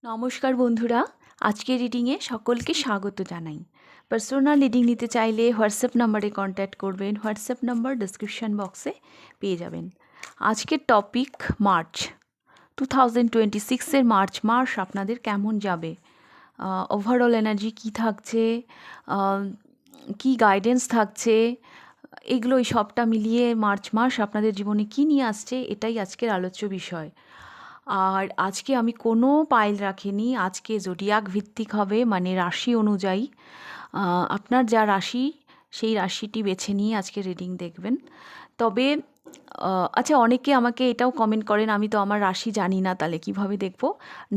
নমস্কার বন্ধুরা, আজকের রিডিংয়ে সকলকে স্বাগত জানাই। পার্সোনাল রিডিং নিতে চাইলে হোয়াটসঅ্যাপ নাম্বারে কন্ট্যাক্ট করবেন। হোয়াটসঅ্যাপ নাম্বার ডিসক্রিপশান বক্সে পেয়ে যাবেন। আজকের টপিক মার্চ 2026-এর মার্চ মাস আপনাদের কেমন যাবে, ওভারঅল এনার্জি কী থাকছে, কি গাইডেন্স থাকছে, এগুলোই সবটা মিলিয়ে মার্চ মাস আপনাদের জীবনে কী নিয়ে আসছে, এটাই আজকের আলোচ্য বিষয়। আর আজকে আমি কোনো পাইল রাখিনি, আজকে জোডিয়াক ভিত্তিক হবে, মানে রাশি অনুযায়ী আপনার যা রাশি সেই রাশিটি বেছে নিয়ে আজকে রিডিং দেখবেন। তবে আচ্ছা, অনেকে আমাকে এটাও কমেন্ট করেন আমি তো আমার রাশি জানি না, তাহলে কিভাবে দেখব?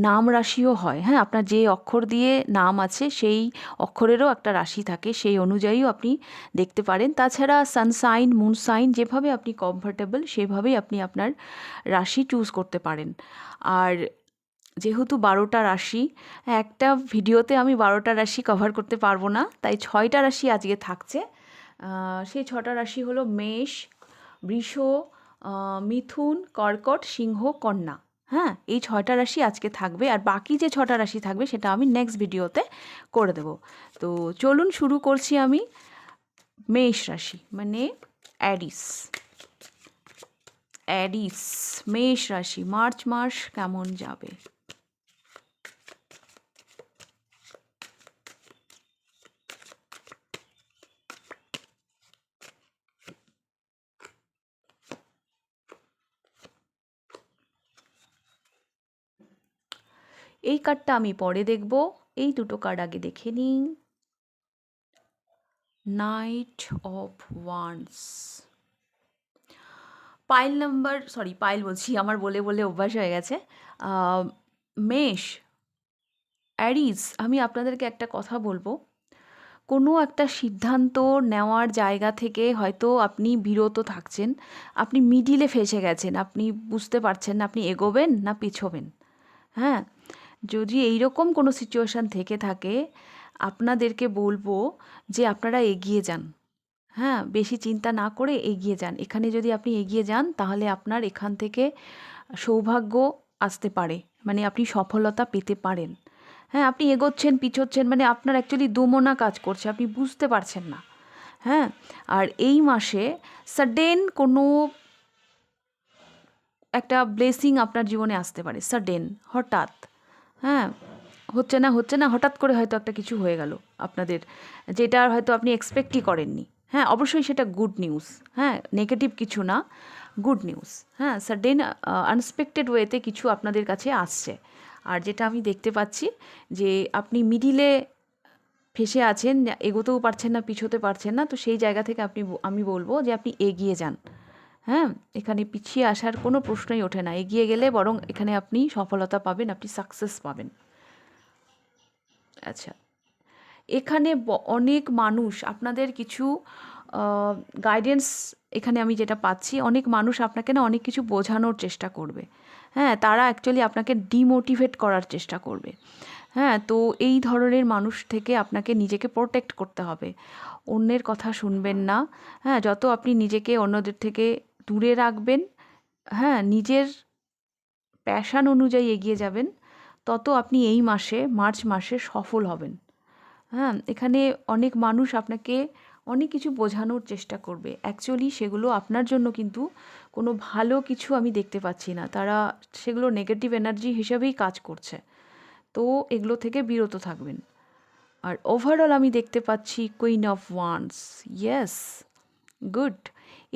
নাম রাশিও হয়, হ্যাঁ, আপনার যে অক্ষর দিয়ে নাম আছে সেই অক্ষরেরও একটা রাশি থাকে, সেই অনুযায়ীও আপনি দেখতে পারেন। তাছাড়া সানসাইন, মুন সাইন, যেভাবে আপনি কমফর্টেবল সেভাবেই আপনি আপনার রাশি চুজ করতে পারেন। আর যেহেতু 12টা রাশি, একটা ভিডিওতে আমি 12টা রাশি কভার করতে পারবো না, তাই 6টা রাশি আজকে থাকছে। সেই 6টা রাশি হলো মেষ, বৃষ, মিথুন, কর্কট, সিংহ, কন্যা। হ্যাঁ, এই 6টা রাশি আজকে থাকবে, আর বাকি যে 6টা রাশি থাকবে সেটা আমি নেক্সট ভিডিওতে করে দেব। তো চলুন শুরু করছি আমি। মেষ রাশি মানে অ্যারিস। অ্যারিস মেষ রাশি মার্চ মাস কেমন যাবে? এই কার্ডটা আমি পরে দেখব, এই দুটো কার্ড আগে দেখে নিই। Knight of wands, pile number, sorry pile বলছি, আমার বলে বলে অভ্যাস হয়ে গেছে। মেষ, অ্যারিস, আমি আপনাদেরকে একটা কথা বলবো। কোনো একটা সিদ্ধান্ত নেওয়ার জায়গা থেকে হয়তো আপনি বিরত থাকছেন, আপনি মিডিলে ফেসে গেছেন, আপনি বুঝতে পারছেন না আপনি এগোবেন না পিছোবেন। হ্যাঁ, যদি এইরকম কোনো সিচুয়েশান থেকে থাকে, আপনাদেরকে বলবো যে আপনারা এগিয়ে যান। হ্যাঁ, বেশি চিন্তা না করে এগিয়ে যান। এখানে যদি আপনি এগিয়ে যান তাহলে আপনার এখান থেকে সৌভাগ্য আসতে পারে, মানে আপনি সফলতা পেতে পারেন। হ্যাঁ, আপনি এগোচ্ছেন পিছোচ্ছেন, মানে আপনার অ্যাকচুয়ালি দোমনা কাজ করছে, আপনি বুঝতে পারছেন না। হ্যাঁ, আর এই মাসে সাডেন কোনো একটা ব্লেসিং আপনার জীবনে আসতে পারে, সাডেন, হঠাৎ। হ্যাঁ, হচ্ছে না হঠাৎ করে হয়তো একটা কিছু হয়ে গেল আপনাদের, যেটা হয়তো আপনি এক্সপেক্টই করেননি। হ্যাঁ, অবশ্যই সেটা গুড নিউজ, হ্যাঁ, নেগেটিভ কিছু না, গুড নিউজ। হ্যাঁ, সাডেন আনএক্সপেক্টেড ওয়েতে কিছু আপনাদের কাছে আসছে। আর যেটা আমি দেখতে পাচ্ছি যে আপনি মিডিলে ফেসে আছেন, এগোতেও পারছেন না পিছোতে পারছেন না, তো সেই জায়গা থেকে আমি বলবো যে আপনি এগিয়ে যান। হ্যাঁ, এখানে পিছিয়ে আসার কোনো প্রশ্নই ওঠে না, এগিয়ে গেলে বরং এখানে আপনি সফলতা পাবেন, আপনি সাকসেস পাবেন। আচ্ছা, এখানে অনেক মানুষ আপনাদের কিছু গাইডেন্স, এখানে আমি যেটা পাচ্ছি, অনেক মানুষ আপনাকে না অনেক কিছু বোঝানোর চেষ্টা করবে। হ্যাঁ, তারা অ্যাকচুয়ালি আপনাকে ডিমোটিভেট করার চেষ্টা করবে। হ্যাঁ, তো এই ধরনের মানুষ থেকে আপনাকে নিজেকে প্রোটেক্ট করতে হবে, অন্যের কথা শুনবেন না। হ্যাঁ, যত আপনি নিজেকে অন্যদের থেকে দূরে রাখবেন, হ্যাঁ, নিজের প্যাশান অনুযায়ী এগিয়ে যাবেন, তত আপনি এই মাসে, মার্চ মাসে সফল হবেন। হ্যাঁ, এখানে অনেক মানুষ আপনাকে অনেক কিছু বোঝানোর চেষ্টা করবে, অ্যাকচুয়ালি সেগুলো আপনার জন্য কিন্তু কোনো ভালো কিছু আমি দেখতে পাচ্ছি না, তারা সেগুলো নেগেটিভ এনার্জি হিসেবেই কাজ করছে। তো এগুলো থেকে বিরত থাকবেন। আর ওভারঅল আমি দেখতে পাচ্ছি queen of wands, yes, good.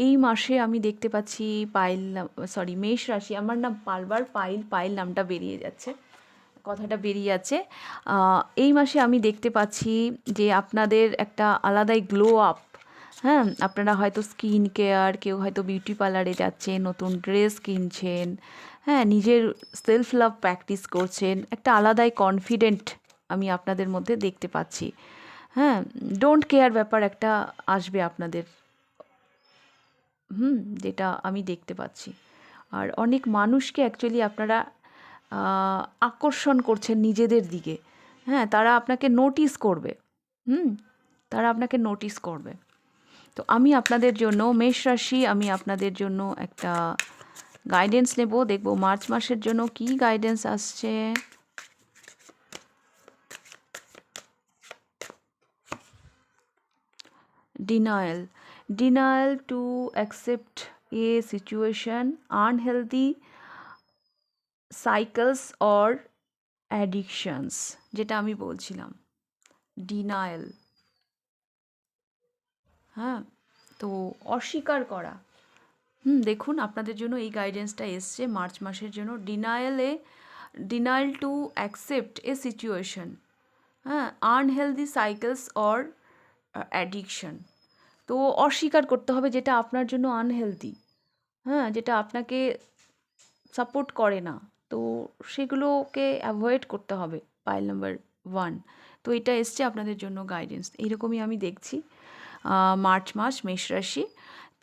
এই মাসে আমি দেখতে পাচ্ছি পাইল, সরি মেষ রাশি, আমার নাম বারবার পাইল পাইল নামটা বেরিয়ে যাচ্ছে, কথাটা বেরিয়ে যাচ্ছে। এই মাসে আমি দেখতে পাচ্ছি যে আপনাদের একটা আলাদাই গ্লো আপ। হ্যাঁ, আপনারা হয়তো স্কিন কেয়ার, কেউ হয়তো বিউটি পার্লারে যাচ্ছেন, নতুন ড্রেস কিনছেন, হ্যাঁ, নিজের সেলফ লাভ প্র্যাকটিস করছেন, একটা আলাদাই কনফিডেন্ট আমি আপনাদের মধ্যে দেখতে পাচ্ছি। হ্যাঁ, ডোন্ট কেয়ার ব্যাপার একটা আসবে আপনাদের, যেটা আমি দেখতে পাচ্ছি। আর অনেক মানুষকে অ্যাকচুয়ালি আপনারা আকর্ষণ করছেন নিজেদের দিকে। হ্যাঁ, তারা আপনাকে নোটিস করবে, হুম, তারা আপনাকে নোটিস করবে। তো আমি আপনাদের জন্য মেষ রাশি, আমি আপনাদের জন্য একটা গাইডেন্স নেব, দেখব মার্চ মাসের জন্য কি গাইডেন্স আসছে। Denial. Denial to accept a situation, unhealthy cycles or addictions, যেটা আমি বলছিলাম ডিনায়াল। হ্যাঁ, তো অস্বীকার করা। দেখুন আপনাদের জন্য এই গাইডেন্সটা এসছে মার্চ মাসের জন্য। Denial to accept a situation, হ্যাঁ, আনহেলদি সাইকেলস অর অ্যাডিকশন। তো অস্বীকার করতে হবে যেটা আপনার জন্য আনহেলদি, হ্যাঁ, যেটা আপনাকে সাপোর্ট করে না, তো সেগুলোকে অ্যাভয়েড করতে হবে। Pile number 1। তো এটা এসছে আপনাদের জন্য গাইডেন্স, এইরকমই আমি দেখছি মার্চ মাস মেষ রাশি।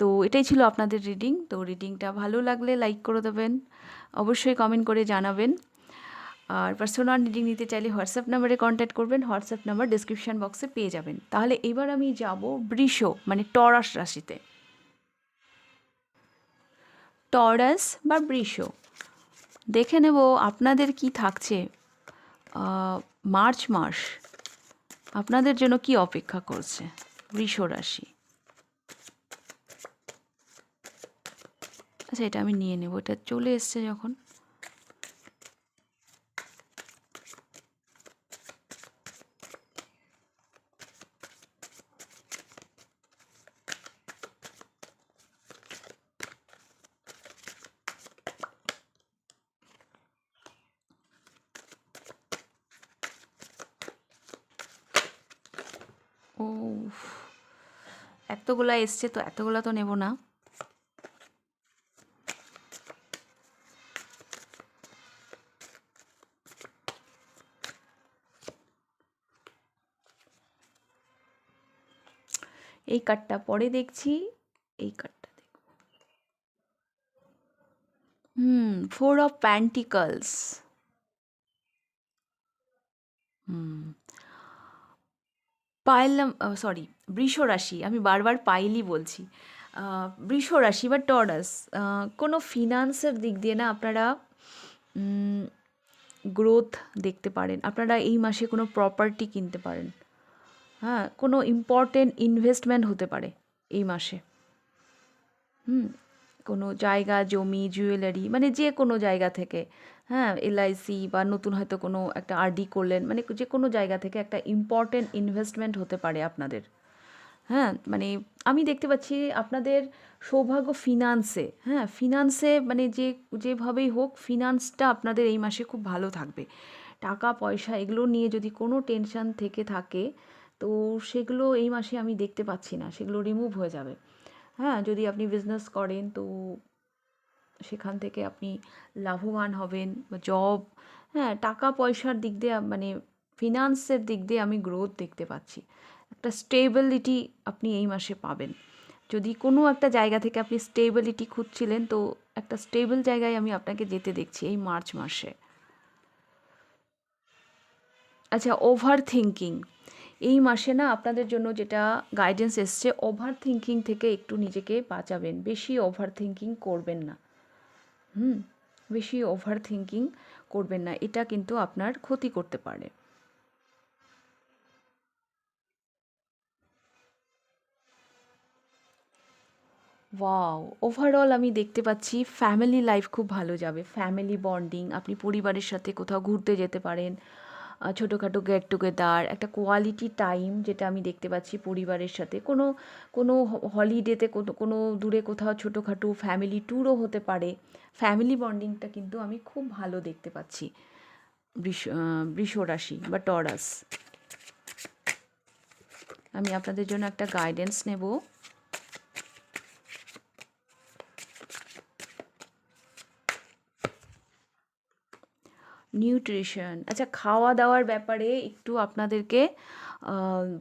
তো এটাই ছিল আপনাদের রিডিং। তো রিডিংটা ভালো লাগলে লাইক করে দেবেন, অবশ্যই কমেন্ট করে জানাবেন। আর পার্সোনাল রিডিং নিতে চাইলে হোয়াটসঅ্যাপ নাম্বারে কন্ট্যাক্ট করবেন, হোয়াটসঅ্যাপ নাম্বার ডিসক্রিপশান বক্সে পেয়ে যাবেন। তাহলে এবার আমি যাব বৃষ মানে টরাস রাশিতে। টরাস বা বৃষ, দেখে নেব আপনাদের কি থাকছে মার্চ মাস, আপনাদের জন্য কি অপেক্ষা করছে বৃষ রাশি। আচ্ছা, এটা আমি নিয়ে নেব, এটা চলে এসছে যখন। ও, এতগুলা এসছে, তো এতগুলা তো নেব না। এই কার্ডটা পরে দেখছি, এই কার্ডটা দেখব। 4 অফ প্যান্টিকলস। সরি, বৃষ রাশি, আমি বারবার পাইলই বলছি। বৃষ রাশি বা টরাস, কোনো ফিনান্সের দিক দিয়ে না আপনারা গ্রোথ দেখতে পারেন। আপনারা এই মাসে কোনো প্রপার্টি কিনতে পারেন, হ্যাঁ, কোনো ইম্পর্টেন্ট ইনভেস্টমেন্ট হতে পারে এই মাসে। কোনো জায়গা, জমি, জুয়েলারি, মানে যে কোনো জায়গা থেকে, হ্যাঁ, এলআইসি বা নতুন হয়তো কোনো একটা আরডি করলেন, মানে যে কোনো জায়গা থেকে একটা ইম্পর্টেন্ট ইনভেস্টমেন্ট হতে পারে আপনাদের। হ্যাঁ, মানে আমি দেখতে পাচ্ছি আপনাদের সৌভাগ্য ফিনান্সে, হ্যাঁ, ফিনান্সে মানে যেভাবেই হোক ফিনান্সটা আপনাদের এই মাসে খুব ভালো থাকবে। টাকা পয়সা এগুলো নিয়ে যদি কোনো টেনশন থেকে থাকে, তো সেগুলো এই মাসে আমি দেখতে পাচ্ছি না, সেগুলো রিমুভ হয়ে যাবে। হ্যাঁ, যদি আপনি বিজনেস করেন তো সেখান থেকে আপনি লাভবান হবেন, বা জব, হ্যাঁ, টাকা পয়সার দিক দিয়ে মানে ফিনান্সের দিক দিয়ে আমি গ্রোথ দেখতে পাচ্ছি। একটা স্টেবিলিটি আপনি এই মাসে পাবেন। যদি কোনো একটা জায়গা থেকে আপনি স্টেবিলিটি খুঁজছিলেন, তো একটা স্টেবল জায়গায় আমি আপনাকে যেতে দেখছি এই মার্চ মাসে। আচ্ছা, ওভার থিঙ্কিং, এই মাসে না আপনাদের জন্য যেটা গাইডেন্স এসছে, ওভার থিঙ্কিং থেকে একটু নিজেকে বাঁচাবেন, বেশি ওভার থিঙ্কিং করবেন না। বেশি ওভার থিঙ্কিং করবেন না, এটা কিন্তু আপনার ক্ষতি করতে পারে। ওয়াও, ওভারঅল আমি দেখতে পাচ্ছি ফ্যামিলি লাইফ খুব ভালো যাবে, ফ্যামিলি বন্ডিং, আপনি পরিবারের সাথে কোথাও ঘুরতে যেতে পারেন, ছোটোখাটো গেট টুগেদার, একটা কোয়ালিটি টাইম যেটা আমি দেখতে পাচ্ছি পরিবারের সাথে, কোনো কোনো হলিডেতে কোনো কোনো দূরে কোথাও ছোটোখাটো ফ্যামিলি ট্যুরও হতে পারে। ফ্যামিলি বন্ডিংটা কিন্তু আমি খুব ভালো দেখতে পাচ্ছি বৃষ রাশি বা টরাস। আমি আপনাদের জন্য একটা গাইডেন্স নেব। নিউট্রিশন, আচ্ছা, খাওয়া দাওয়ার ব্যাপারে একটু আপনাদেরকে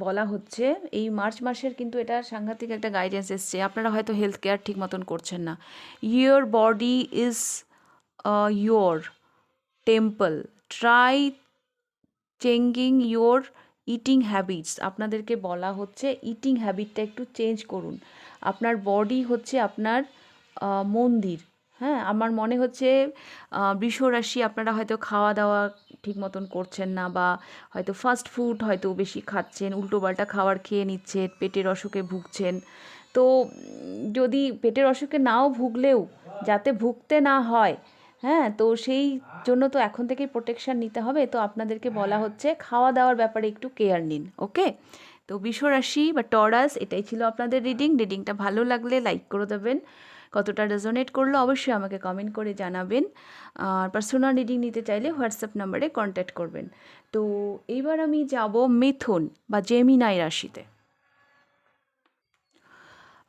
বলা হচ্ছে। এই মার্চ মাসের কিন্তু এটা সাংঘাতিক একটা গাইডেন্স এসছে, আপনারা হয়তো হেলথ কেয়ার ঠিক মতন করছেন না। Your body is your temple, try changing your eating habits. আপনাদেরকে বলা হচ্ছে ইটিং হ্যাবিটটা একটু চেঞ্জ করুন। আপনার বডি হচ্ছে আপনার মন্দির, হ্যাঁ, আমার মনে হচ্ছে বৃষ রাশি আপনারা হয়তো খাওয়া দাওয়া ঠিক মতন করছেন না, বা হয়তো ফাস্ট ফুড হয়তো বেশি খাচ্ছেন, উল্টোপাল্টা খাবার খেয়ে নিচ্ছেন, পেটের অসুখে ভুগছেন। তো যদি পেটের অসুখে নাও ভুগলেও যাতে ভুগতে না হয়, হ্যাঁ, তো সেই জন্য তো এখন থেকেই প্রোটেকশন নিতে হবে। তো আপনাদেরকে বলা হচ্ছে খাওয়া দাওয়ার ব্যাপারে একটু কেয়ার নিন, ওকে? তো বৃষ রাশি বা টরাস, এটাই ছিল আপনাদের রিডিংটা ভালো লাগলে লাইক করে দেবেন। কতটা রেজোনেট করলো অবশ্যই আমাকে কমেন্ট করে জানাবেন। আর পার্সোনাল রিডিং নিতে চাইলে হোয়াটসঅ্যাপ নাম্বারে কন্ট্যাক্ট করবেন। তো এইবার আমি যাব মিথুন বা জেমিনাই রাশিতে।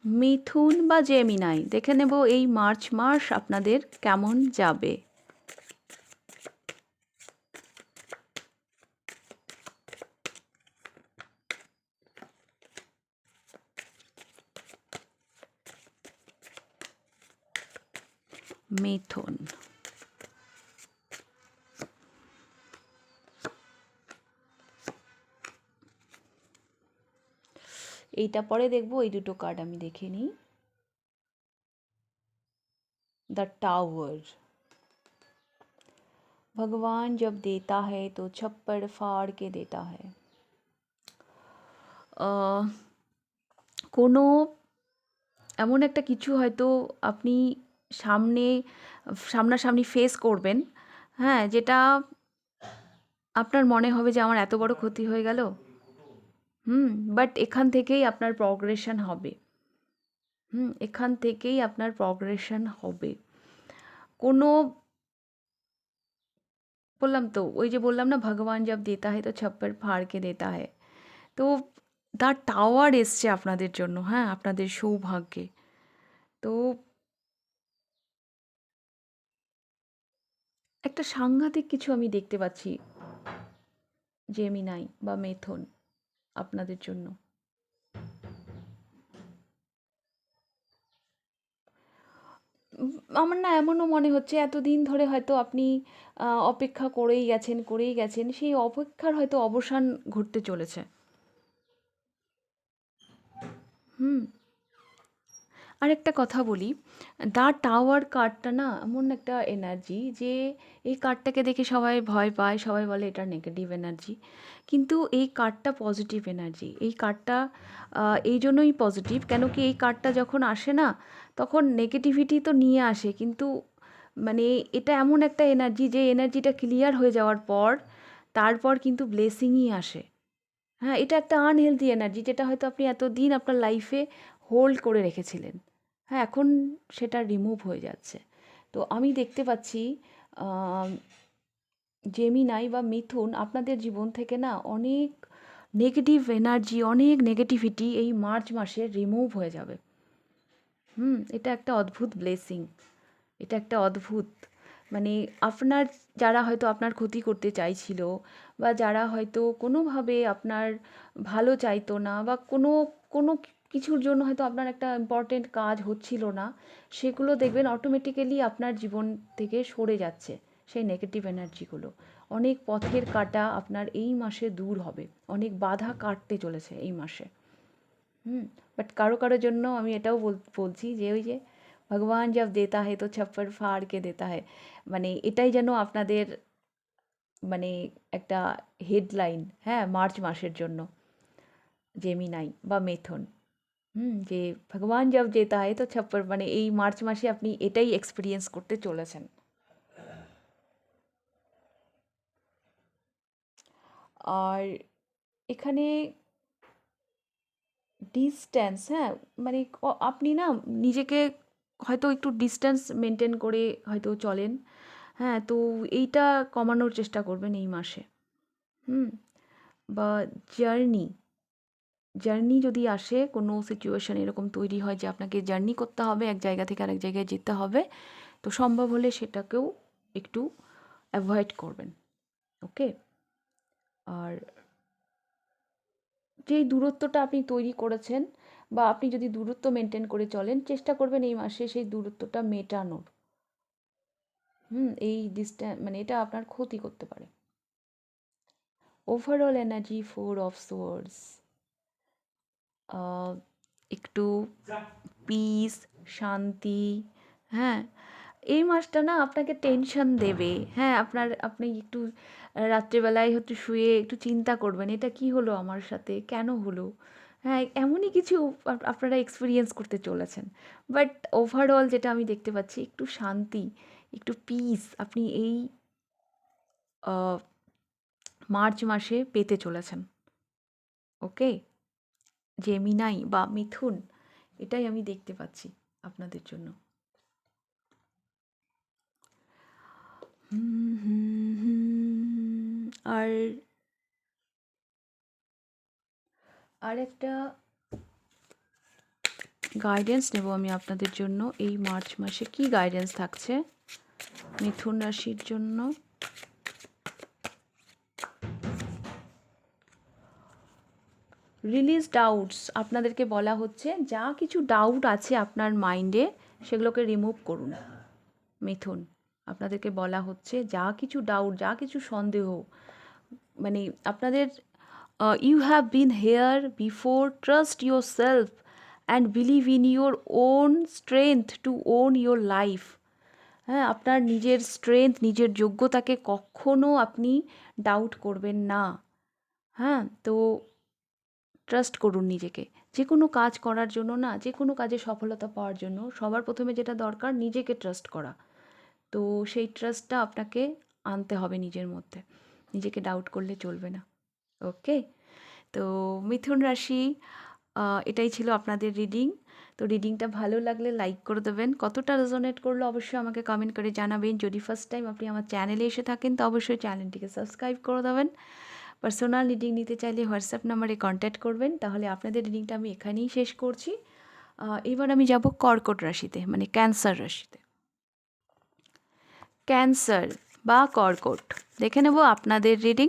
মিথুন বা জেমিনাই, দেখে নেব এই মার্চ মাস আপনাদের কেমন যাবে। মিথুন, এইটা পরে দেখবো, এই দুটো কার্ড আমি দেখে নিই। দ্য टावर, भगवान जब देता है तो छप्पड़ फाड़ के देता है। কোনো এমন একটা কিছু হয়তো আপনি সামনে সামনাসামনি ফেস করবেন, হ্যাঁ, যেটা আপনার মনে হবে যে আমার এত বড় ক্ষতি হয়ে গেল। বাট এখান থেকেই আপনার প্রগ্রেশন হবে। এখান থেকেই আপনার প্রগ্রেশন হবে। কোনো, বললাম তো, ওই যে বললাম না, ভগবান জব দেতা হয় তো ছপ্পর ফাড় কে দেতা হয়। তো দ্য টাওয়ার এসছে আপনাদের জন্য, হ্যাঁ, আপনাদের সৌভাগ্যে। তো একটা সাংঘাতিক কিছু আমি দেখতে পাচ্ছি জেমিনাই বা মেথুন আপনাদের জন্য। আমার না এমনও মনে হচ্ছে এতদিন ধরে হয়তো আপনি অপেক্ষা করেই গেছেন, সেই অপেক্ষার হয়তো অবসান ঘটতে চলেছে। হুম আর একটা কথা বলি, দ্য টাওয়ার কার্ডটা না এমন একটা এনার্জি যে এই কার্ডটাকে দেখে সবাই ভয় পায়, সবাই বলে এটা নেগেটিভ এনার্জি। কিন্তু এই কার্ডটা পজিটিভ এনার্জি। এই কার্ডটা এই জন্যই পজিটিভ, কেন কি এই কার্ডটা যখন আসে না, তখন নেগেটিভিটি তো নিয়ে আসে, কিন্তু মানে এটা এমন একটা এনার্জি যে এনার্জিটা ক্লিয়ার হয়ে যাওয়ার পর তারপর কিন্তু ব্লেসিংই আসে। হ্যাঁ, এটা একটা আনহেলদি এনার্জি যেটা হয়তো আপনি এতদিন আপনার লাইফে হোল্ড করে রেখেছিলেন। হ্যাঁ, এখন সেটা রিমুভ হয়ে যাচ্ছে। তো আমি দেখতে পাচ্ছি আম জেমিনাই বা মিথুন আপনাদের জীবন থেকে না অনেক নেগেটিভ এনার্জি, অনেক নেগেটিভিটি এই মার্চ মাসে রিমুভ হয়ে যাবে। এটা একটা অদ্ভুত ব্লেসিং। এটা একটা অদ্ভুত, মানে আপনার, যারা হয়তো আপনার ক্ষতি করতে চাইছিল, বা যারা হয়তো কোনোভাবে আপনার ভালো চাইতো না, বা কোনো কোনো কিছুর জন্য হয়তো আপনার একটা ইম্পর্টেন্ট কাজ হচ্ছিল না, সেগুলো দেখবেন অটোমেটিক্যালি আপনার জীবন থেকে সরে যাচ্ছে। সেই নেগেটিভ এনার্জিগুলো, অনেক পথের কাঁটা আপনার এই মাসে দূর হবে, অনেক বাধা কাটতে চলেছে এই মাসে। হুম বাট কারো কারোর জন্য আমি এটাও বলছি যে ওই যে ভগবান জব দেতা है তো ছপ্পর ফাড় কে দেতা है, মানে এটাই যেন আপনাদের, মানে একটা হেডলাইন, হ্যাঁ, মার্চ মাসের জন্য, জেমিনাই বা মেথুন। যে ভগবান জব দেতা है তো ছপ্পর, মানে এই মার্চ মাসে আপনি এটাই এক্সপিরিয়েন্স করতে চলেছেন। আর এখানে ডিস্ট্যান্স, হ্যাঁ, মানে আপনি না নিজেকে হয়তো একটু ডিস্ট্যান্স মেনটেন করে হয়তো চলেন। হ্যাঁ, তো এইটা কমানোর চেষ্টা করবেন এই মাসে। হুম বা জার্নি, জার্নি যদি আসে, কোনো সিচুয়েশন এরকম তৈরি হয় যে আপনাকে জার্নি করতে হবে, এক জায়গা থেকে আরেক জায়গায় যেতে হবে, তো সম্ভব হলে সেটাকেও একটু অ্যাভয়েড করবেন, ওকে? আর যেই দূরত্বটা আপনি তৈরি করেছেন, বা আপনি যদি দূরত্ব মেনটেন করে চলেন, চেষ্টা করবেন এই মাসে সেই দূরত্বটা মেটানোর। এই মানে এটা আপনার ক্ষতি করতে পারে। ওভারঅল এনার্জি 4 অফ সোর্ডস, একটু পিস, শান্তি, হ্যাঁ, এই মাসটা না আপনাকে টেনশন দেবে। হ্যাঁ, আপনি একটু রাত্রিবেলায় হয়তো শুয়ে একটু চিন্তা করবেন, এটা কি হলো আমার সাথে? কেন হলো? হ্যাঁ, এমনই কিছু আপনারা এক্সপেরিয়েন্স করতে চলেছেন। বাট ওভারঅল যেটা আমি দেখতে পাচ্ছি, একটু শান্তি, একটু পিস আপনি এই আ মার্চ মাসে পেতে চলেছেন। ওকে? জেমিনাই বা মিথুন, এটাই আমি দেখতে পাচ্ছি আপনাদের জন্য। হুম, হুম, হুম। আর একটা গাইডেন্স নেব আমি আপনাদের জন্য। এই মার্চ মাসে কি গাইডেন্স থাকছে মিথুন রাশির জন্য? রিলিজ ডাউটস, আপনাদেরকে বলা হচ্ছে যা কিছু ডাউট আছে আপনার মাইন্ডে সেগুলোকে রিমুভ করুন। মিথুন, আপনাদেরকে বলা হচ্ছে যা কিছু ডাউট, যা কিছু সন্দেহ, মানে আপনাদের you have been here before, trust yourself and believe in your own strength to own your life. হ্যাঁ, আপনার নিজের স্ট্রেংথ, নিজের যোগ্যতাকে কখনো আপনি ডাউট করবেন না। হ্যাঁ, তো ট্রাস্ট করুন নিজেকে। যে কোনো কাজ করার জন্য না, যে কোনো কাজে সফলতা পাওয়ার জন্য সবার প্রথমে যেটা দরকার নিজেকে ট্রাস্ট করা। তো সেই ট্রাস্টটা আপনাকে আনতে হবে নিজের মধ্যে। নিজেকে ডাউট করলে চলবে না। ওকে? তো মিথুন রাশি, এটাই ছিল আপনাদের রিডিং। তো রিডিংটা ভালো লাগলে লাইক করে দেবেন। কতটা রেজোনেট করলো অবশ্যই আমাকে কমেন্ট করে জানাবেন। যদি ফার্স্ট টাইম আপনি আমার চ্যানেলে এসে থাকেন তো অবশ্যই চ্যানেলটিকে সাবস্ক্রাইব করে দেবেন। পার্সোনাল রিডিং নিতে চাইলে হোয়াটসঅ্যাপ নাম্বারে কন্ট্যাক্ট করবেন। তাহলে আপনাদের রিডিংটা আমি এখানেই শেষ করছি। এবার আমি যাব কর্কট রাশিতে, মানে ক্যান্সার রাশিতে। ক্যান্সার বা কর্কট, দেখে নেব আপনাদের রিডিং।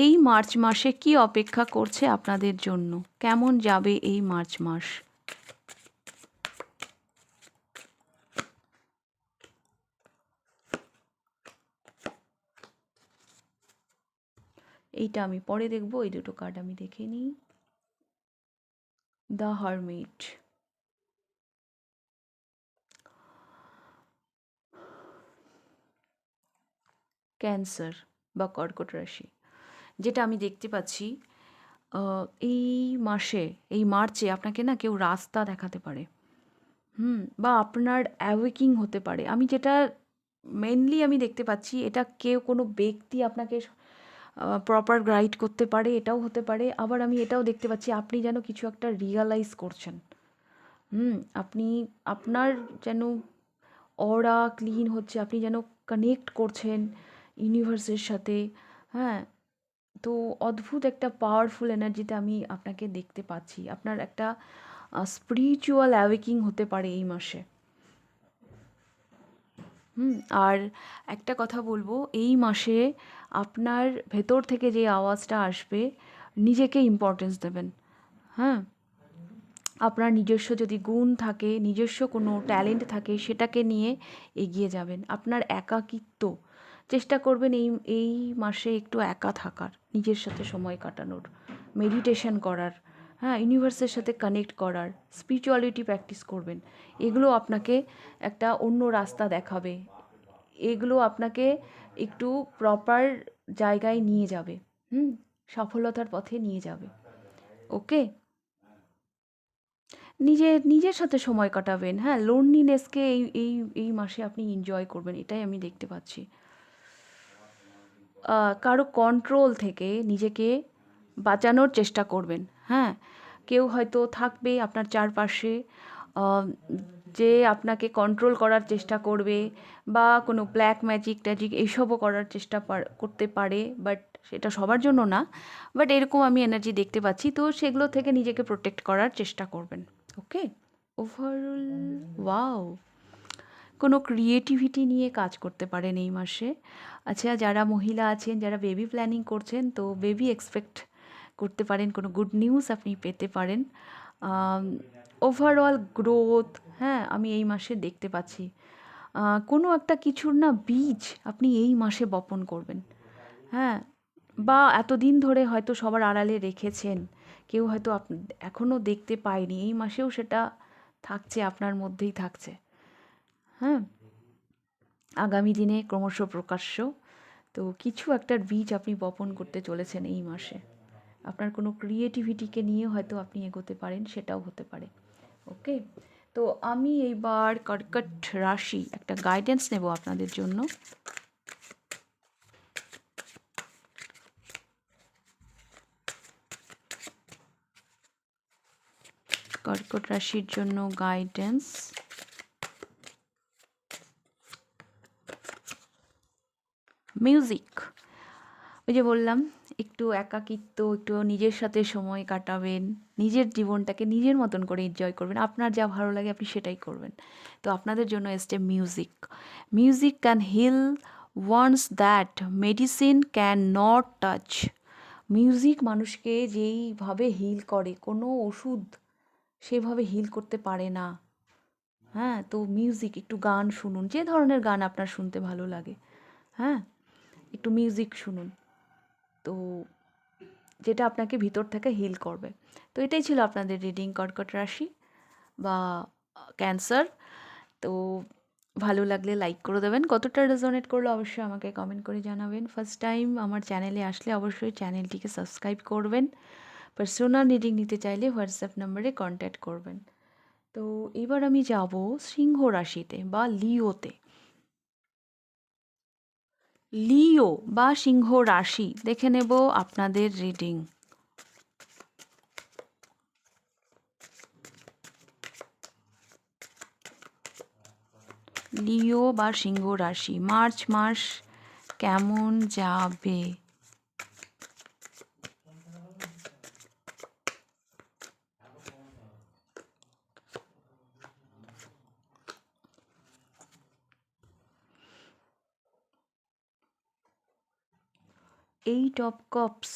এই মার্চ মাসে কি অপেক্ষা করছে আপনাদের জন্য, কেমন যাবে এই মার্চ মাস? এইটা আমি পরে দেখব, এই দুটো কার্ড আমি দেখে নিই। দ্য হারমিট, ক্যান্সার বা কর্কট রাশি, যেটা আমি দেখতে পাচ্ছি এই মাসে, এই মার্চে আপনাকে না কেউ রাস্তা দেখাতে পারে। বা আপনার অ্যাওয়েকিং হতে পারে। আমি যেটা মেনলি আমি দেখতে পাচ্ছি, এটা কেউ কোনো ব্যক্তি আপনাকে প্রপার গাইড করতে পারে, এটাও হতে পারে। আবার আমি এটাও দেখতে পাচ্ছি আপনি যেন কিছু একটা রিয়ালাইজ করছেন। আপনি আপনার যেন অরা ক্লিন হচ্ছে, আপনি যেন কানেক্ট করছেন ইউনিভার্সের সাথে। হ্যাঁ, তো অদ্ভুত একটা পাওয়ারফুল এনার্জিতে আমি আপনাকে দেখতে পাচ্ছি। আপনার একটা স্পিরিচুয়াল অ্যাওয়েকিং হতে পারে এই মাসে। আর একটা কথা বলবো, এই মাসে আপনার ভেতর থেকে যে আওয়াজটা আসবে, নিজেকে ইম্পর্টেন্স দেবেন। হ্যাঁ, আপনার নিজস্ব যদি গুণ থাকে, নিজস্ব কোনো ট্যালেন্ট থাকে, সেটাকে নিয়ে এগিয়ে যাবেন। আপনার একাকিত্ব, চেষ্টা করবেন এই এই মাসে একটু একা থাকার, নিজের সাথে সময় কাটানোর, মেডিটেশন করার, হ্যাঁ, ইউনিভার্সের সাথে কানেক্ট করার, স্পিরিচুয়ালিটি প্র্যাকটিস করবেন। এগুলো আপনাকে একটা অন্য রাস্তা দেখাবে। এগুলো আপনাকে একটু প্রপার জায়গায় নিয়ে যাবে। সফলতার পথে নিয়ে যাবে। ওকে? নিজের সাথে সময় কাটাবেন। হ্যাঁ, লোনলিনেসকে এই এই এই মাসে আপনি এনজয় করবেন। এটাই আমি দেখতে পাচ্ছি। কারো কন্ট্রোল থেকে নিজেকে বাঁচানোর চেষ্টা করবেন। হ্যাঁ, কেউ হয়তো থাকবে আপনার চারপাশে, আহ, যে আপনাকে কন্ট্রোল করার চেষ্টা করবে, বা কোনো ব্ল্যাক ম্যাজিক ট্যাজিক এইসবও করার চেষ্টা করতে পারে। বাট সেটা সবার জন্য না। বাট এরকম আমি এনার্জি দেখতে পাচ্ছি। তো সেগুলো থেকে নিজেকে প্রোটেক্ট করার চেষ্টা করবেন। ওকে? Overall, wow! কোনো ক্রিয়েটিভিটি নিয়ে কাজ করতে পারেন এই মাসে। আচ্ছা, যারা মহিলা আছেন, যারা বেবি প্ল্যানিং করছেন, তো বেবি এক্সপেক্ট করতে পারেন, কোনো গুড নিউজ আপনি পেতে পারেন। ওভারঅল গ্রোথ, হ্যাঁ, আমি এই মাসে দেখতে পাচ্ছি। কোনো একটা কিছুর না বীজ আপনি এই মাসে বপন করবেন। হ্যাঁ, বা এতদিন ধরে হয়তো সবার আড়ালে রেখেছেন, কেউ হয়তো এখনও দেখতে পায়নি, এই মাসেও সেটা থাকছে, আপনার মধ্যেই থাকছে। হ্যাঁ, আগামী দিনে ক্রমশ প্রকাশ্য। তো কিছু একটার বীজ আপনি বপন করতে চলেছেন এই মাসে। আপনার কোনো ক্রিয়েটিভিটিকে নিয়ে হয়তো আপনি এগোতে পারেন, সেটাও হতে পারে। ওকে, তো আমি এইবার কর্কট রাশি একটা গাইডেন্স নেব আপনাদের জন্য। কর্কট রাশির জন্য গাইডেন্স। মিউজিক, ওই যে বললাম একটু একাকিত্ব, একটু নিজের সাথে সময় কাটাবেন, নিজের জীবনটাকে নিজের মতন করে এনজয় করবেন, আপনার যা ভালো লাগে আপনি সেটাই করবেন। তো আপনাদের জন্য এসছে music. Music can heal wounds that medicine cannot touch. Music মানুষকে যেইভাবে হিল করে, কোনো ওষুধ সেভাবে হিল করতে পারে না। হ্যাঁ, তো মিউজিক, একটু গান শুনুন, যে ধরনের গান আপনার শুনতে ভালো লাগে। হ্যাঁ, একটু মিউজিক শুনুন, তো যেটা আপনাকে ভিতর থেকে হিল করবে। তো এটাই ছিল আপনাদের রিডিং, কর্কট রাশি বা ক্যান্সার। তো ভালো লাগলে লাইক করে দেবেন, কতটা রেজোনেট করলো অবশ্যই আমাকে কমেন্ট করে জানাবেন। ফার্স্ট টাইম আমার চ্যানেলে আসলে অবশ্যই চ্যানেলটিকে সাবস্ক্রাইব করবেন। পার্সোনাল রিডিং নিতে চাইলে হোয়াটসঅ্যাপ নাম্বারে কন্ট্যাক্ট করবেন। তো এবার আমি যাব সিংহ রাশিতে বা লিওতে। লিও বা সিংহ রাশি দেখে নেব আপনাদের রিডিং। লিও বা সিংহ রাশি মার্চ মাস কেমন যাবে? Eight of cups.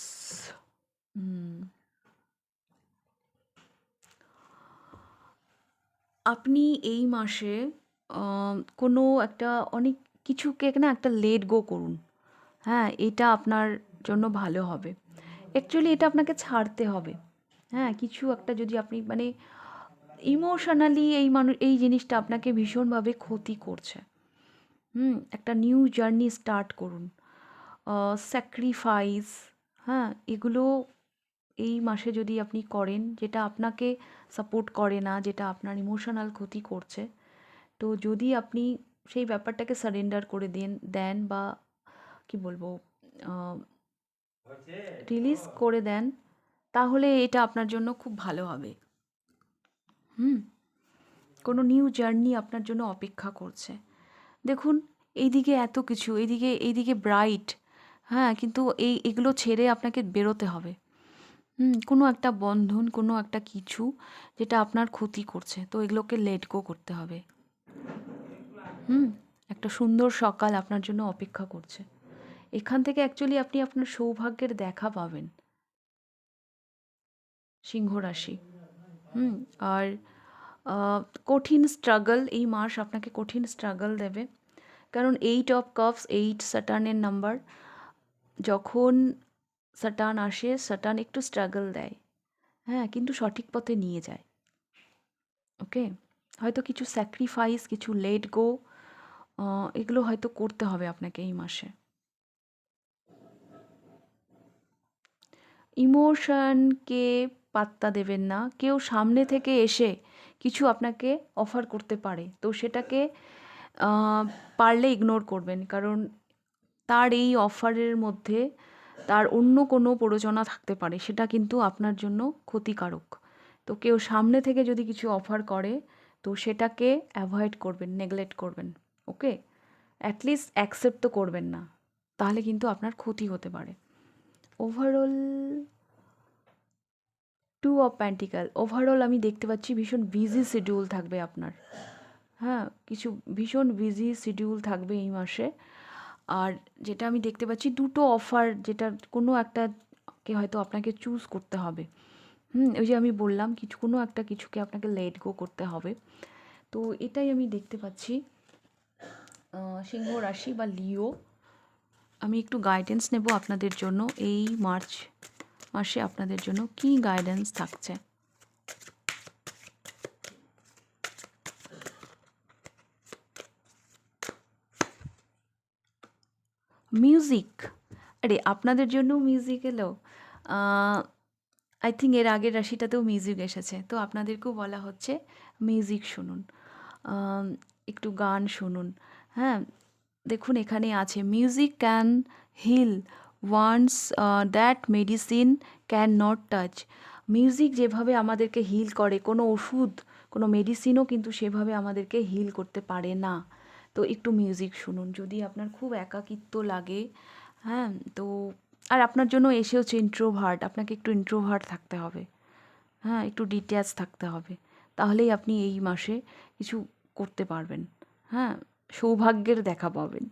আপনি এই মাসে কোনো একটা অনেক কিছুকে না একটা লেট গো করুন। হ্যাঁ, এটা আপনার জন্য ভালো হবে। অ্যাকচুয়ালি এটা আপনাকে ছাড়তে হবে। হ্যাঁ, কিছু একটা যদি আপনি মানে ইমোশনালি এই জিনিসটা আপনাকে ভীষণভাবে ক্ষতি করছে। একটা নিউ জার্নি স্টার্ট করুন। স্যাক্রিফাইস, হ্যাঁ, এগুলো এই মাসে যদি আপনি করেন, যেটা আপনাকে সাপোর্ট করে না, যেটা আপনার ইমোশনাল ক্ষতি করছে, তো যদি আপনি সেই ব্যাপারটাকে সারেন্ডার করে দেন বা কি বলবো, রিলিজ করে দেন, তাহলে এটা আপনার জন্য খুব ভালো হবে। হুম, কোনো নিউ জার্নি আপনার জন্য অপেক্ষা করছে। দেখুন, এইদিকে এত কিছু, এইদিকে ব্রাইট, হ্যাঁ, কিন্তু এগুলো ছেড়ে আপনাকে বেরোতে হবে। কোনো একটা বন্ধন, কোনো একটা কিছু যেটা আপনার ক্ষতি করছে, তো এগুলোকে লেট গো করতে হবে। হুম, একটা সুন্দর সকাল আপনার জন্য অপেক্ষা করছে। এখান থেকে অ্যাকচুয়ালি আপনি আপনার সৌভাগ্যের দেখা পাবেন, সিংহ রাশি। আর কঠিন স্ট্রাগল, এই মাস আপনাকে কঠিন স্ট্রাগল দেবে, কারণ এইট অফ কাপস, এইট স্যাটার্নের নাম্বার। যখন স্যাটার্ন আসে, স্যাটার্ন একটু স্ট্রাগল দেয়, হ্যাঁ, কিন্তু সঠিক পথে নিয়ে যায়। ওকে, হয়তো কিছু স্যাক্রিফাইস, কিছু লেট গো, এগুলো হয়তো করতে হবে আপনাকে এই মাসে। ইমোশনকে পাত্তা দেবেন না। কেউ সামনে থেকে এসে কিছু আপনাকে অফার করতে পারে, তো সেটাকে পারলে ইগনোর করবেন, কারণ তার এই অফারের মধ্যে তার অন্য কোনো প্ররোচনা থাকতে পারে, সেটা কিন্তু আপনার জন্য ক্ষতিকারক। তো কেউ সামনে থেকে যদি কিছু অফার করে, তো সেটাকে অ্যাভয়েড করবেন, নেগলেক্ট করবেন। ওকে, অ্যাটলিস্ট অ্যাকসেপ্ট তো করবেন না, তাহলে কিন্তু আপনার ক্ষতি হতে পারে। Overall two of pentacles, overall আমি দেখতে পাচ্ছি ভীষণ বিজি শিডিউল থাকবে আপনার। হ্যাঁ, কিছু ভীষণ বিজি শিডিউল থাকবে এই মাসে। আর যেটা আমি দেখতে পাচ্ছি, দুটো অফার, যেটা কোনো একটাকে হয়তো আপনাকে চুজ করতে হবে। ওই যে আমি বললাম কিছু, কোনো একটা কিছুকে আপনাকে লেট গো করতে হবে। তো এটাই আমি দেখতে পাচ্ছি সিংহ রাশি বা লিও। আমি একটু গাইডেন্স নেব আপনাদের জন্য, এই মার্চ মাসে আপনাদের জন্য কী গাইডেন্স থাকছে। মিউজিক, আরে আপনাদের জন্যও মিউজিক এলো। আই থিঙ্ক এর আগের রাশিটাতেও মিউজিক এসেছে, তো আপনাদেরকেও বলা হচ্ছে মিউজিক শুনুন, আম, একটু গান শুনুন। হ্যাঁ, দেখুন এখানে আছে music can heal wounds that medicine cannot touch. Music যেভাবে আমাদেরকে হিল করে, কোনো ওষুধ, কোনো মেডিসিনও কিন্তু সেভাবে আমাদেরকে হিল করতে পারে না। তো একটু মিউজিক শুনুন যদি আপনার খুব একাকিত্ব লাগে। হ্যাঁ, তো আর আপনার জন্য এসে হচ্ছে ইন্ট্রোভার্ট, আপনাকে একটু ইন্ট্রোভার্ট থাকতে হবে। হ্যাঁ, একটু ডিট্যাচ থাকতে হবে, তাহলেই আপনি এই মাসে কিছু করতে পারবেন। হ্যাঁ, সৌভাগ্যের দেখা পাবেন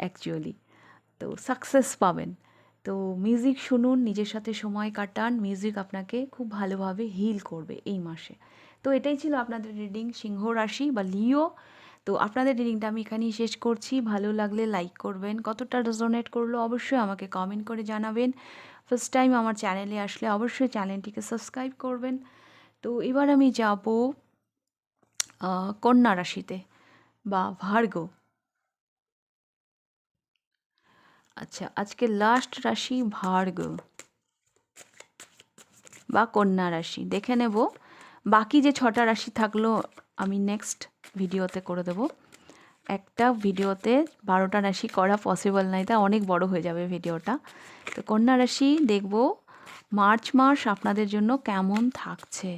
অ্যাকচুয়ালি, তো সাকসেস পাবেন। তো মিউজিক শুনুন, নিজের সাথে সময় কাটান, মিউজিক আপনাকে খুব ভালোভাবে হিল করবে এই মাসে। তো এটাই ছিল আপনাদের রিডিং, সিংহ রাশি বা লিও। তো আপনাদের রিডিংটা আমি এখানেই শেষ করছি। ভালো লাগলে লাইক করবেন, কতটা রেজোনেট করলো অবশ্যই আমাকে কমেন্ট করে জানাবেন। ফার্স্ট টাইম আমার চ্যানেলে আসলে অবশ্যই চ্যানেলটিকে সাবস্ক্রাইব করবেন। তো এবার আমি যাব কন্যা রাশিতে বা ভার্গ। আচ্ছা, আজকে লাস্ট রাশি ভার্গ বা কন্যা রাশি দেখে নেব। বাকি যে 6টা রাশি থাকলো আমি নেক্সট ভিডিওতে করে দেব। একটা ভিডিওতে 12টা রাশি করা পসিবল নয়, তা অনেক বড় হয়ে যাবে ভিডিওটা। তো কন্যা রাশি দেখব মার্চ মাস আপনাদের জন্য কেমন থাকছে।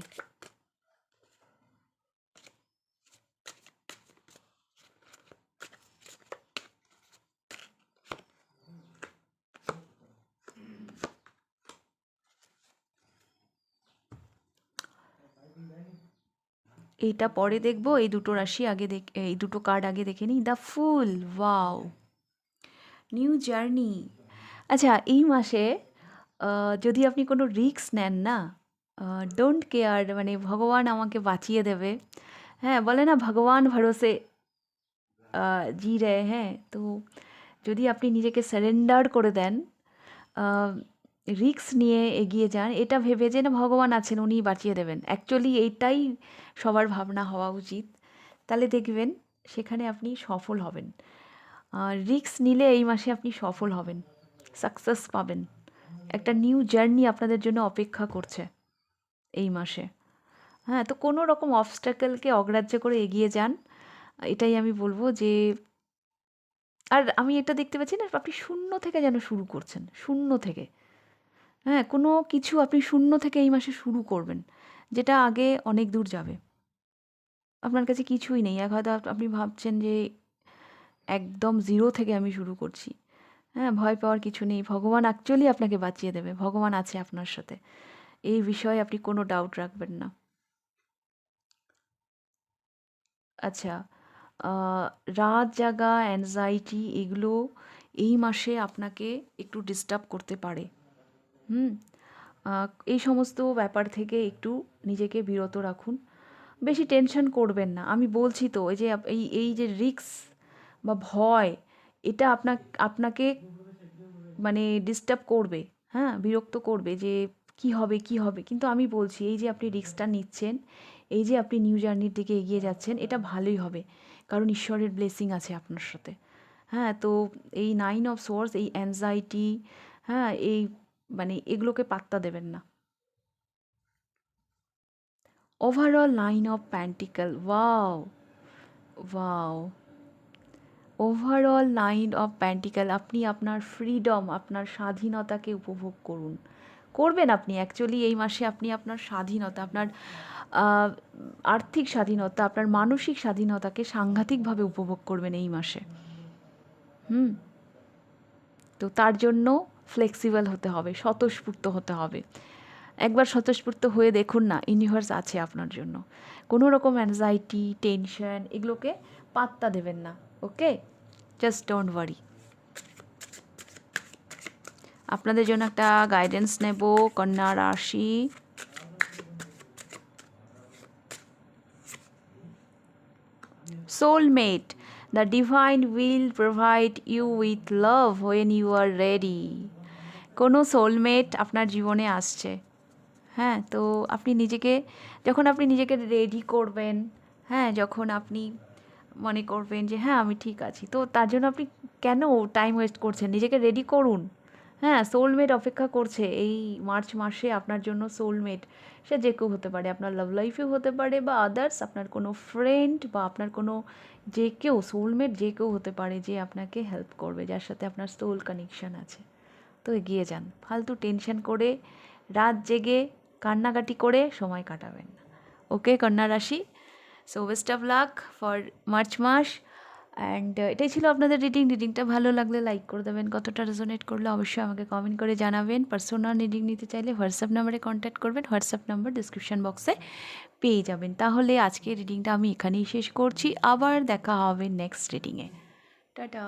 এইটা পরে দেখব, এই দুটো রাশি আগে এই দুটো কার্ড আগে দেখে নিই। The full, wow, new journey. আচ্ছা, এই মাসে যদি আপনি কোনো রিস্ক নেন না, ডোন্ট কেয়ার, মানে ভগবান আমাকে বাঁচিয়ে দেবে। হ্যাঁ, বলে না ভগবান ভরসে জি রে। হ্যাঁ, তো যদি আপনি নিজেকে সারেন্ডার করে দেন, রিস্ক নিয়ে এগিয়ে যান, এটা ভেবে যে না ভগবান আছেন উনিই বাঁচিয়ে দেবেন, অ্যাকচুয়ালি এইটাই সবার ভাবনা হওয়া উচিত। তাহলে দেখবেন সেখানে আপনি সফল হবেন। রিস্ক নিলে এই মাসে আপনি সফল হবেন, সাকসেস পাবেন। একটা নিউ জার্নি আপনাদের জন্য অপেক্ষা করছে এই মাসে। হ্যাঁ, তো কোনো রকম অবস্ট্যাকেলকে অগ্রাহ্য করে এগিয়ে যান, এটাই আমি বলবো। যে আর আমি এটা দেখতে পাচ্ছি না, আপনি শূন্য থেকে যেন শুরু করছেন, শূন্য থেকে। হ্যাঁ, কোনো কিছু আপনি শূন্য থেকে এই মাসে শুরু করবেন, যেটা আগে অনেক দূর যাবে। আপনার কাছে কিছুই নেই, হয়তো আপনি ভাবছেন যে একদম জিরো থেকে আমি শুরু করছি। হ্যাঁ, ভয় পাওয়ার কিছু নেই, ভগবান অ্যাকচুয়ালি আপনাকে বাঁচিয়ে দেবে, ভগবান আছে আপনার সাথে, এই বিষয়ে আপনি কোনো ডাউট রাখবেন না। আচ্ছা, রাত জাগা, অ্যাংজাইটি, এগুলো এই মাসে আপনাকে একটু ডিস্টার্ব করতে পারে। হুম, এই সমস্ত ব্যাপার থেকে একটু নিজেকে বিরত রাখুন, বেশি টেনশন করবেন না। আমি বলছি তো, এই যে এই এই যে রিস্ক বা ভয়, এটা আপনাকে মানে ডিস্টার্ব করবে। হ্যাঁ, বিরক্ত করবে যে কি হবে কি হবে, কিন্তু আমি বলছি এই যে আপনি রিস্কটা নিচ্ছেন, এই যে আপনি নিউ জার্নির দিকে এগিয়ে যাচ্ছেন, এটা ভালোই হবে, কারণ ঈশ্বরের ব্লেসিং আছে আপনার সাথে। হ্যাঁ, তো এই 9 অফ সোর্স, এই অ্যাংজাইটি, হ্যাঁ, এই মানে এগুলোকে পাত্তা দেবেন না। Overall 9 of pentacle, wow, wow, overall 9 of pentacle, আপনি আপনার ফ্রিডম, আপনার স্বাধীনতাকে উপভোগ করুন, করবেন আপনি অ্যাকচুয়ালি এই মাসে। আপনি আপনার স্বাধীনতা, আপনার আহ, আর্থিক স্বাধীনতা, আপনার মানসিক স্বাধীনতাকে সাংঘাতিকভাবে উপভোগ করবেন এই মাসে। হুম, তো তার জন্য ফ্লেক্সিবল হতে হবে, স্বতঃস্ফূর্ত হতে হবে। একবার স্বতঃস্ফূর্ত হয়ে দেখুন না, ইউনিভার্স আছে আপনার জন্য। কোনো রকম অ্যাংজাইটি, টেনশন, এগুলোকে পাত্তা দেবেন না। Okay, just don't worry. আপনাদের জন্য একটা গাইডেন্স নেব, কন্যা রাশি। Soulmate, the divine will provide you with love when you are ready. কোনো সোলমেট আপনার জীবনে আসছে। হ্যাঁ, তো আপনি নিজেকে, যখন আপনি নিজেকে রেডি করবেন, হ্যাঁ, যখন আপনি মনে করবেন যে হ্যাঁ আমি ঠিক আছি, তো তার জন্য আপনি কেন টাইম ওয়েস্ট করছেন? নিজেকে রেডি করুন। হ্যাঁ, সোলমেট অপেক্ষা করছে এই মার্চ মাসে আপনার জন্য। সোলমেট সে যে কেউ হতে পারে, আপনার লাভ লাইফেও হতে পারে বা আদার্স আপনার কোনো ফ্রেন্ড বা আপনার কোনো যে কেউ, সোলমেট যে কেউ হতে পারে যে আপনাকে হেল্প করবে, যার সাথে আপনার সোল কানেকশন আছে। তো এগিয়ে যান, ফালতু টেনশন করে রাত জেগে কান্নাকাটি করে সময় কাটাবেন না। ওকে কন্যা রাশি, so best of luck for March মাস। অ্যান্ড এটাই ছিল আপনাদের রিডিংটা ভালো লাগলে লাইক করে দেবেন, কতটা রেজোনেট করলে অবশ্যই আমাকে কমেন্ট করে জানাবেন। পার্সোনাল রিডিং নিতে চাইলে হোয়াটসঅ্যাপ নাম্বারে কন্ট্যাক্ট করবেন, হোয়াটসঅ্যাপ নাম্বার ডিসক্রিপশান বক্সে পেয়ে যাবেন। তাহলে আজকে রিডিংটা আমি এখানেই শেষ করছি, আবার দেখা হবে নেক্সট রিডিংয়ে। টাটা।